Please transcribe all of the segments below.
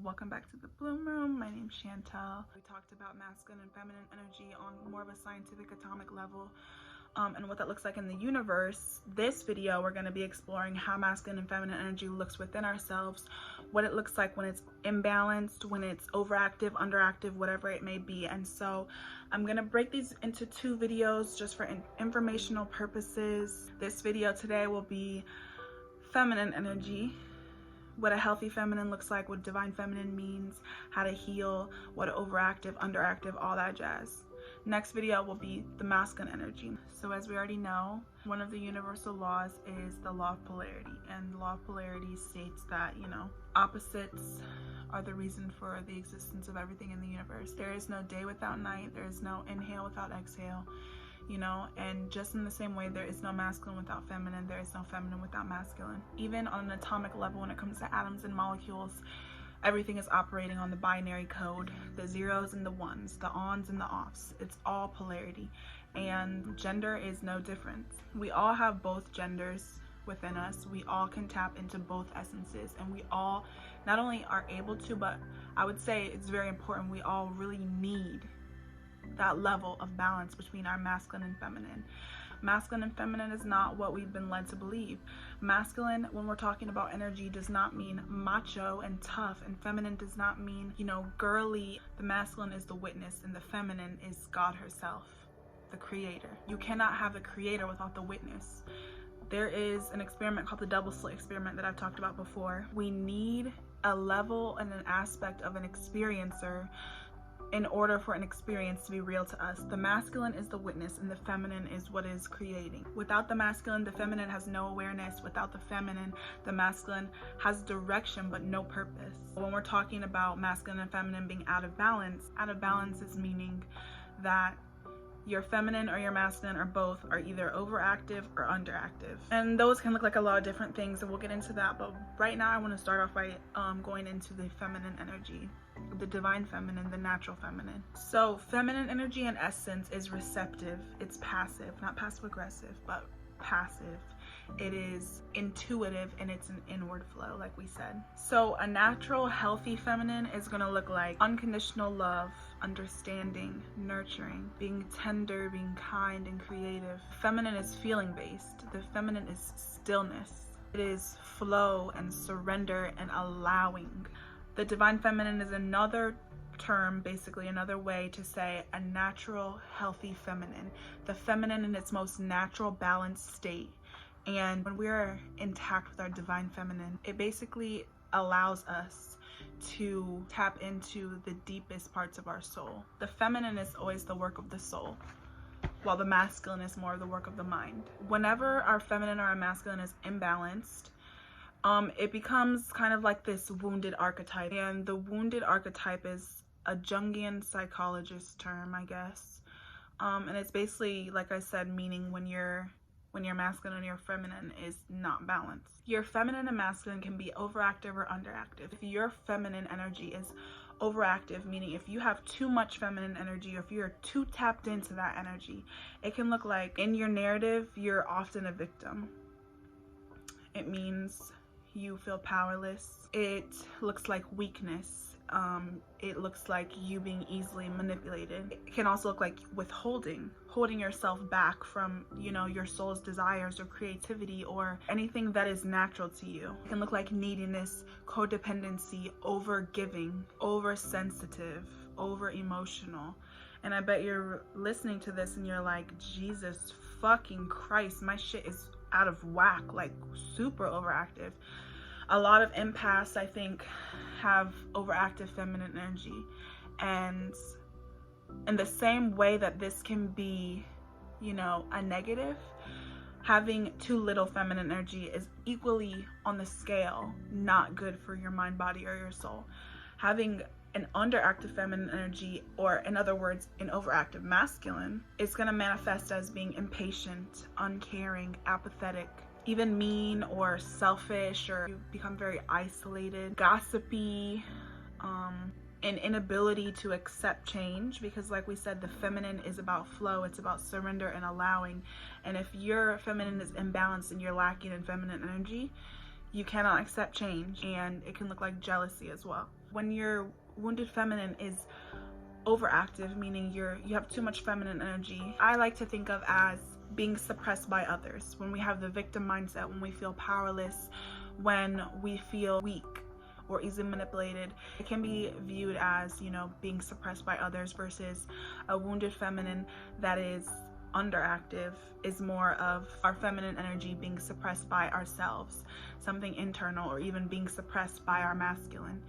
Welcome back to the Bloom Room. My name's Chantel. We talked about masculine and feminine energy on more of a scientific atomic level and what that looks like in the universe. This video, we're going to be exploring how masculine and feminine energy looks within ourselves, what it looks like when it's imbalanced, when it's overactive, underactive, whatever it may be. And so I'm going to break these into two videos just for informational purposes. This video today will be feminine energy, what a healthy feminine looks like, what divine feminine means, how to heal, what overactive, underactive, all that jazz. Next video will be the masculine energy. So as we already know, one of the universal laws is the law of polarity, and the law of polarity states that, opposites are the reason for the existence of everything in the universe. There is no day without night, there is no inhale without exhale. And just in the same way there is no masculine without feminine, there is no feminine without masculine. Even on an atomic level, when it comes to atoms and molecules, everything is operating on the binary code, the zeros and the ones, the ons and the offs. It's all polarity, and gender is no different. We all have both genders within us. We all can tap into both essences, and we all not only are able to, but I would say it's very important, we all really need that level of balance between our masculine and feminine. Masculine and feminine is not what we've been led to believe. Masculine, when we're talking about energy, does not mean macho and tough, and feminine does not mean, girly. The masculine is the witness, and the feminine is God herself, the creator. You cannot have a creator without the witness. There is an experiment called the double slit experiment that I've talked about before. We need a level and an aspect of an experiencer in order for an experience to be real to us. The masculine is the witness, and the feminine is what is creating. Without the masculine, the feminine has no awareness. Without the feminine, the masculine has direction but no purpose. When we're talking about masculine and feminine being out of balance is meaning that your feminine or your masculine or both are either overactive or underactive. And those can look like a lot of different things, and we'll get into that. But right now I want to start off by going into the feminine energy, the divine feminine, the natural feminine. So feminine energy in essence is receptive. It's passive, not passive aggressive, but passive. It is intuitive, and it's an inward flow, like we said. So a natural healthy feminine is going to look like unconditional love, understanding, nurturing, being tender, being kind and creative. Feminine is feeling based. The feminine is stillness. It is flow and surrender and allowing. The divine feminine is another term, basically another way to say a natural healthy feminine, the feminine in its most natural balanced state. And when we're intact with our divine feminine, it basically allows us to tap into the deepest parts of our soul. The feminine is always the work of the soul, while the masculine is more of the work of the mind. Whenever our feminine or our masculine is imbalanced, it becomes kind of like this wounded archetype. And the wounded archetype is a Jungian psychologist term, I guess. And it's basically, like I said, meaning when your masculine and your feminine is not balanced. Your feminine and masculine can be overactive or underactive. If your feminine energy is overactive, meaning if you have too much feminine energy, or if you're too tapped into that energy, it can look like in your narrative, you're often a victim. It means you feel powerless. It looks like weakness. It looks like you being easily manipulated. It can also look like holding yourself back from, your soul's desires or creativity or anything that is natural to you. It can look like neediness, codependency, over giving, oversensitive, over emotional. And I bet you're listening to this and you're like, Jesus fucking Christ, my shit is out of whack, like super overactive. A lot of empaths, I think, have overactive feminine energy, and in the same way that this can be, a negative, having too little feminine energy is equally on the scale not good for your mind, body, or your soul. Having an underactive feminine energy, or in other words, an overactive masculine, is going to manifest as being impatient, uncaring, apathetic, even mean or selfish, or you become very isolated, gossipy, an inability to accept change, because like we said, the feminine is about flow, it's about surrender and allowing. And if your feminine is imbalanced and you're lacking in feminine energy, you cannot accept change, and it can look like jealousy as well. When your wounded feminine is overactive, meaning you have too much feminine energy, I like to think of as being suppressed by others. When we have the victim mindset, when we feel powerless, when we feel weak or easily manipulated, it can be viewed as, you know, being suppressed by others, versus a wounded feminine that is underactive is more of our feminine energy being suppressed by ourselves, something internal, or even being suppressed by our masculine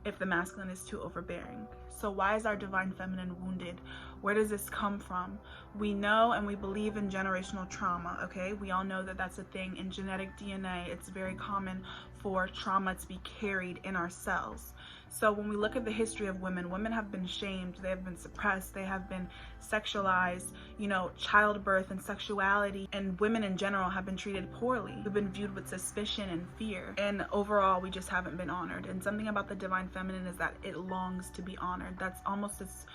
if the masculine is too overbearing. So why is our divine feminine wounded? Where does this come from? We know and we believe in generational trauma, okay? We all know that that's a thing in genetic DNA. It's very common for trauma to be carried in our cells. So when we look at the history of women, women have been shamed, they have been suppressed, they have been sexualized, you know, childbirth and sexuality, and women in general have been treated poorly. We've been viewed with suspicion and fear, and overall we just haven't been honored. And something about the divine feminine is that it longs to be honored. That's almost its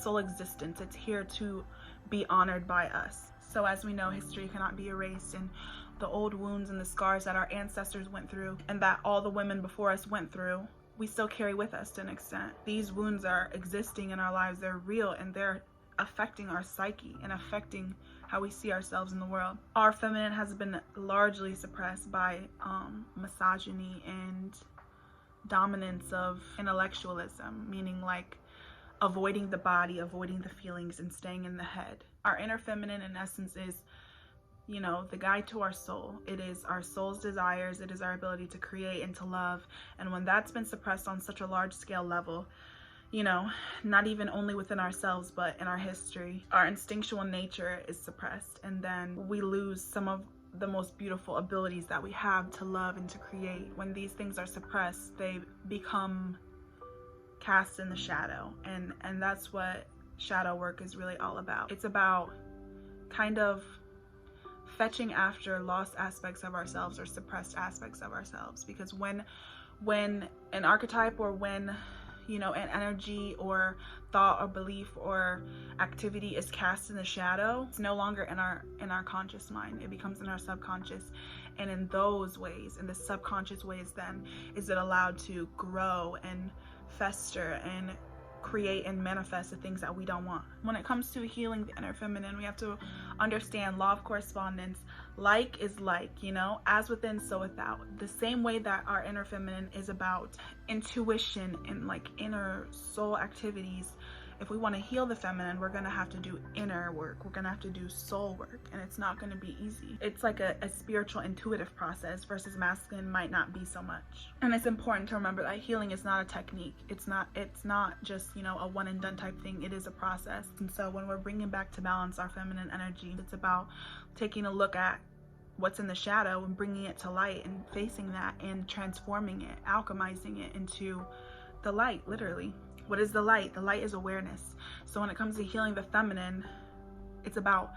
sole existence. It's here to be honored by us. So as we know, history cannot be erased, and the old wounds and the scars that our ancestors went through and that all the women before us went through, we still carry with us to an extent. These wounds are existing in our lives, they're real, and they're affecting our psyche and affecting how we see ourselves in the world. Our feminine has been largely suppressed by misogyny and dominance of intellectualism, meaning like avoiding the body, avoiding the feelings, and staying in the head. Our inner feminine in essence is, you know, the guide to our soul. It is our soul's desires, it is our ability to create and to love. And when that's been suppressed on such a large scale level, you know, not even only within ourselves, but in our history, our instinctual nature is suppressed. And then we lose some of the most beautiful abilities that we have to love and to create. When these things are suppressed, they become cast in the shadow. And that's what shadow work is really all about. It's about kind of fetching after lost aspects of ourselves or suppressed aspects of ourselves. Because when an archetype, or when, you know, an energy or thought or belief or activity is cast in the shadow, it's no longer in our conscious mind. It becomes in our subconscious. And in those ways, in the subconscious ways, then is it allowed to grow and fester and create and manifest the things that we don't want. When it comes to healing the inner feminine, we have to understand law of correspondence. Like is like, you know, as within, so without. The same way that our inner feminine is about intuition and like inner soul activities, if we want to heal the feminine, we're going to have to do inner work. We're going to have to do soul work, and it's not going to be easy. It's like a spiritual intuitive process, versus masculine might not be so much. And it's important to remember that healing is not a technique. It's not just, you know, a one and done type thing. It is a process. And so when we're bringing back to balance our feminine energy, it's about taking a look at what's in the shadow and bringing it to light and facing that and transforming it, alchemizing it into the light, literally. What is the light? The light is awareness. So when it comes to healing the feminine, it's about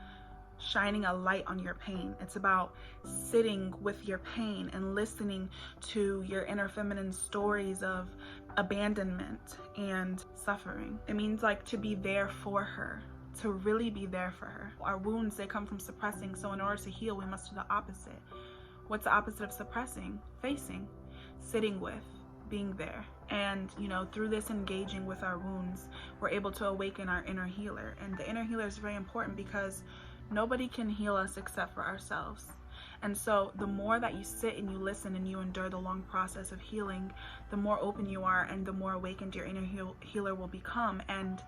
shining a light on your pain. It's about sitting with your pain and listening to your inner feminine stories of abandonment and suffering. It means like to be there for her, to really be there for her. Our wounds, they come from suppressing. So in order to heal, we must do the opposite. What's the opposite of suppressing? Facing, sitting with, being there. And, you know, through this engaging with our wounds, we're able to awaken our inner healer. And the inner healer is very important because nobody can heal us except for ourselves. And so the more that you sit and you listen and you endure the long process of healing, the more open you are and the more awakened your inner healer will become, and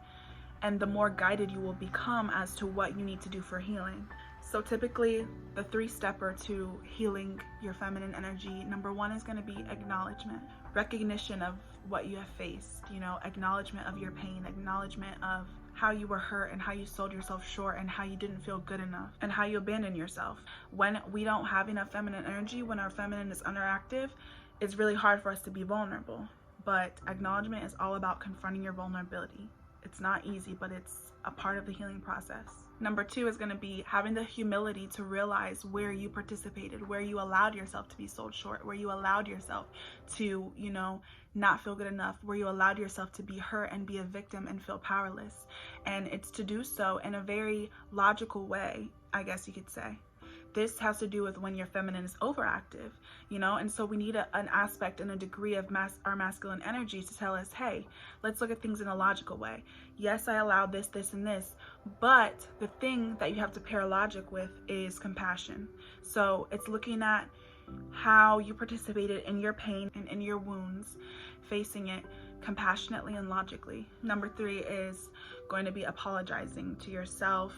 the more guided you will become as to what you need to do for healing. So typically the 3-stepper to healing your feminine energy, number 1 is going to be acknowledgement, recognition of what you have faced, you know, acknowledgement of your pain, acknowledgement of how you were hurt and how you sold yourself short and how you didn't feel good enough and how you abandoned yourself. When we don't have enough feminine energy, when our feminine is underactive, it's really hard for us to be vulnerable. But acknowledgement is all about confronting your vulnerability. It's not easy, but it's a part of the healing process. Number 2 is going to be having the humility to realize where you participated, where you allowed yourself to be sold short, where you allowed yourself to, you know, not feel good enough, where you allowed yourself to be hurt and be a victim and feel powerless. And it's to do so in a very logical way, I guess you could say. this has to do with when your feminine is overactive, you know? And so we need an aspect and a degree of our masculine energy to tell us, hey, let's look at things in a logical way. Yes, I allowed this, this, and this, but the thing that you have to pair logic with is compassion. So it's looking at how you participated in your pain and in your wounds, facing it compassionately and logically. Number 3 is going to be apologizing to yourself,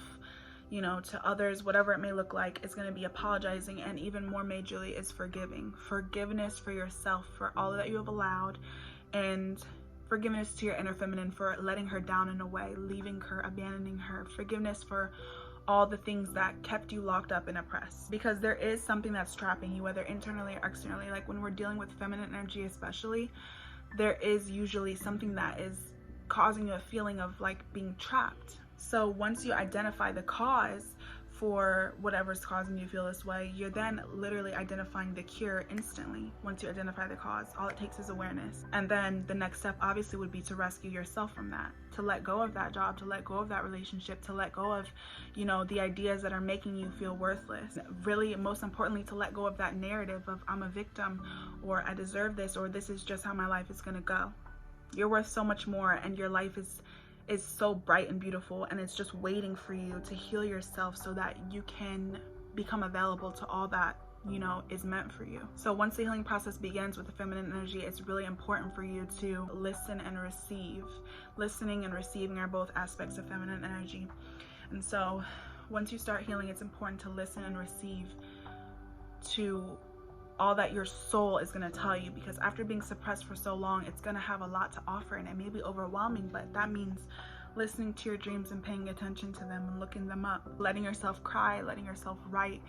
you know, to others, whatever it may look like. It's going to be apologizing, and even more majorly is forgiving. Forgiveness for yourself for all that you have allowed, and forgiveness to your inner feminine for letting her down in a way, leaving her, abandoning her. Forgiveness for all the things that kept you locked up and oppressed, because there is something that's trapping you, whether internally or externally. Like when we're dealing with feminine energy especially, there is usually something that is causing you a feeling of like being trapped. So once you identify the cause for whatever's causing you to feel this way, you're then literally identifying the cure instantly. Once you identify the cause, all it takes is awareness. And then the next step obviously would be to rescue yourself from that, to let go of that job, to let go of that relationship, to let go of, you know, the ideas that are making you feel worthless. Really, most importantly, to let go of that narrative of I'm a victim, or I deserve this, or this is just how my life is gonna go. You're worth so much more, and your life is so bright and beautiful, and it's just waiting for you to heal yourself so that you can become available to all that, you know, is meant for you. So once the healing process begins with the feminine energy, it's really important for you to listen and receive. Listening and receiving are both aspects of feminine energy. And so once you start healing, it's important to listen and receive to all that your soul is going to tell you, because after being suppressed for so long, it's going to have a lot to offer, and it may be overwhelming, but that means listening to your dreams and paying attention to them and looking them up, letting yourself cry, letting yourself write,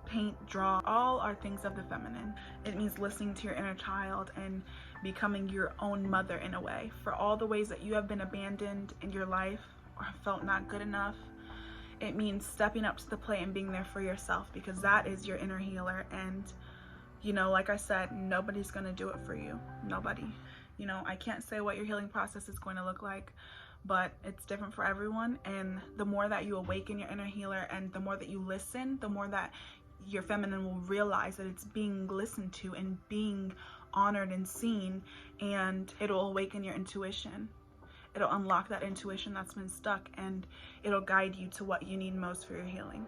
paint, draw. All are things of the feminine. It means listening to your inner child and becoming your own mother in a way for all the ways that you have been abandoned in your life or felt not good enough. It means stepping up to the plate and being there for yourself, because that is your inner healer. And you know, like I said, nobody's going to do it for you. Nobody. You know, I can't say what your healing process is going to look like, but it's different for everyone. And the more that you awaken your inner healer and the more that you listen, the more that your feminine will realize that it's being listened to and being honored and seen, and it'll awaken your intuition. It'll unlock that intuition that's been stuck, and it'll guide you to what you need most for your healing.